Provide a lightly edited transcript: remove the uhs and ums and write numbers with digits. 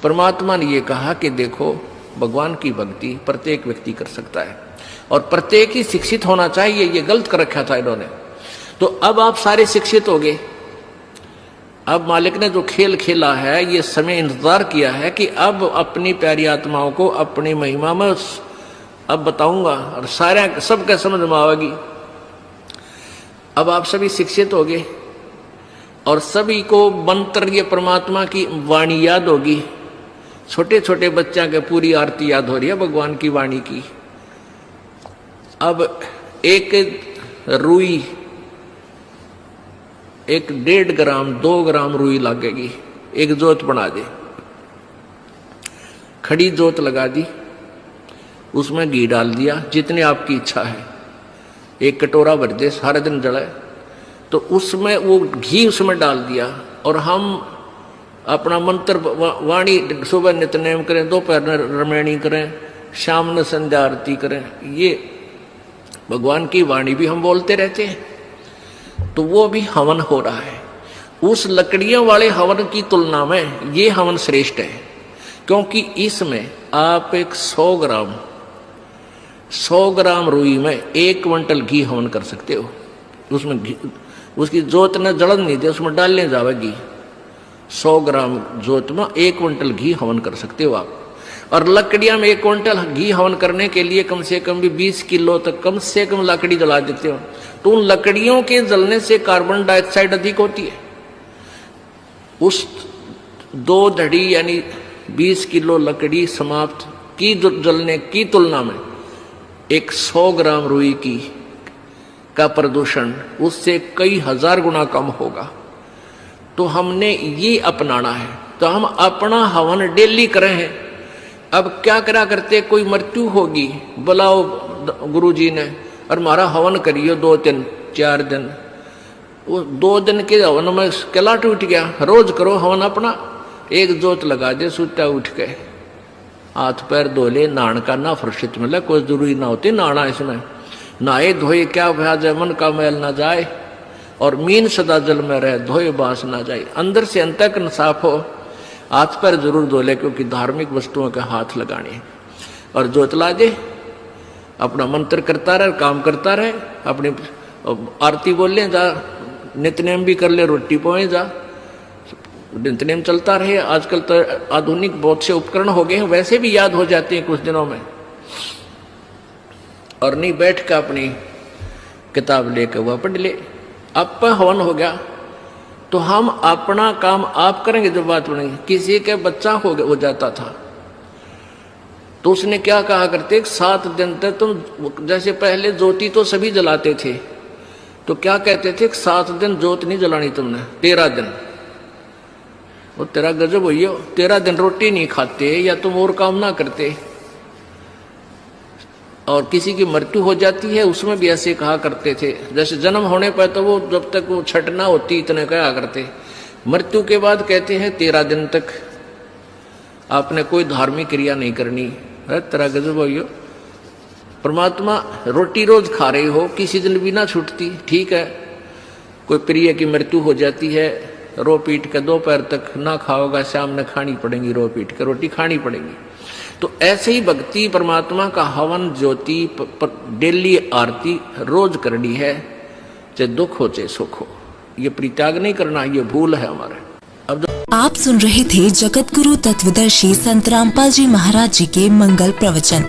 परमात्मा ने ये कहा कि देखो भगवान की भक्ति प्रत्येक व्यक्ति कर सकता है और प्रत्येक ही शिक्षित होना चाहिए। ये गलत कर रखा था इन्होंने। तो अब आप सारे शिक्षित हो गए। अब मालिक ने जो खेल खेला है, ये समय इंतजार किया है कि अब अपनी प्यारी आत्माओं को अपनी महिमा में अब बताऊंगा और सारे सबके समझ में आवेगी। अब आप सभी शिक्षित हो गए और सभी को मंत्र ये परमात्मा की वाणी याद होगी। छोटे छोटे बच्चा के पूरी आरती याद हो रही है भगवान की वाणी की। अब एक रुई, एक 1.5 ग्राम 2 ग्राम रुई लगेगी, एक जोत बना दे, खड़ी जोत लगा दी, उसमें घी डाल दिया जितनी आपकी इच्छा है, एक कटोरा भर दे, सारे दिन जलाए। तो उसमें वो घी उसमें डाल दिया और हम अपना मंत्र वाणी सुबह नित्यनेम करें, दोपहर में रमैणी करें, शाम में संध्या आरती करें। ये भगवान की वाणी भी हम बोलते रहते हैं, तो वो भी हवन हो रहा है। उस लकड़ियों वाले हवन की तुलना में ये हवन श्रेष्ठ है, क्योंकि इसमें आप एक 100 ग्राम रुई में 1 क्विंटल घी हवन कर सकते हो। उसमें घी, उसकी जोत न जलन नहीं दे, उसमें डालने जावेगी। 100 ग्राम जोत में 1 क्विंटल घी हवन कर सकते हो आप। और लकड़ियां में 1 क्विंटल घी हवन करने के लिए कम से कम भी 20 किलो तक कम से कम लकड़ी जला देते हो। तो उन लकड़ियों के जलने से कार्बन डाइऑक्साइड अधिक होती है। उस 2 धड़ी यानी 20 किलो लकड़ी समाप्त की जलने की तुलना में एक 100 ग्राम रुई की का प्रदूषण उससे कई हजार गुना कम होगा। तो हमने ये अपनाना है। तो हम अपना हवन डेली करें हैं। अब क्या करा करते, कोई मृत्यु होगी, बुलाओ गुरुजी ने और हमारा हवन करियो 2 दिन 4 दिन। वो 2 दिन के हवन में किला टूट गया। रोज करो हवन अपना, एक जोत लगा दे, सुता उठ के हाथ पैर धो ले, नहान का ना फुर्सत मिले, कोई जरूरी ना होती नहाना। इसमें नहाए धोए क्या भ्याज है, मन का मैल ना जाए और मीन सदा जल में रहे, धोए बास ना जाए। अंदर से अंत तक साफ हो, हाथ पैर जरूर धो ले, क्योंकि धार्मिक वस्तुओं के हाथ लगाने। और जोत ला दे, अपना मंत्र करता रहे, काम करता रहे, अपनी आरती बोल ले, जा नित्यनेम भी कर ले, रोटी पोए जा, नित्यनेम चलता रहे। आजकल तो आधुनिक बहुत से उपकरण हो गए हैं, वैसे भी याद हो जाते हैं कुछ दिनों में। और नहीं बैठ कर अपनी किताब लेकर वह पढ़ ले। अब हवन हो गया तो हम अपना काम आप करेंगे। जो बात बनेगी, किसी के बच्चा हो जाता था तो उसने क्या कहा करते, 7 दिन तक तुम, जैसे पहले ज्योति तो सभी जलाते थे, तो क्या कहते थे, 7 दिन ज्योत नहीं जलानी तुमने, 13 दिन। वो तेरा गजब हुई हो, 13 दिन रोटी नहीं खाते या तुम और काम ना करते। और किसी की मृत्यु हो जाती है उसमें भी ऐसे कहा करते थे। जैसे जन्म होने पर तो वो जब तक वो छठ ना होती इतने कहा करते, मृत्यु के बाद कहते हैं 13 दिन तक आपने कोई धार्मिक क्रिया नहीं करनी। है तेरा गजब हो। परमात्मा रोटी रोज खा रहे हो, किसी दिन भी ना छूटती, ठीक है। कोई प्रिय की मृत्यु हो जाती है, रो पीट के दोपहर तक ना खाओगा, शाम में खानी पड़ेगी, रो पीट के रोटी खानी पड़ेगी। तो ऐसे ही भक्ति परमात्मा का हवन ज्योति डेली आरती रोज करनी है, चाहे दुख हो चाहे सुख हो। ये परित्याग नहीं करना, ये भूल है हमारे। अब आप सुन रहे थे जगत गुरु तत्वदर्शी संत रामपाल जी महाराज जी के मंगल प्रवचन।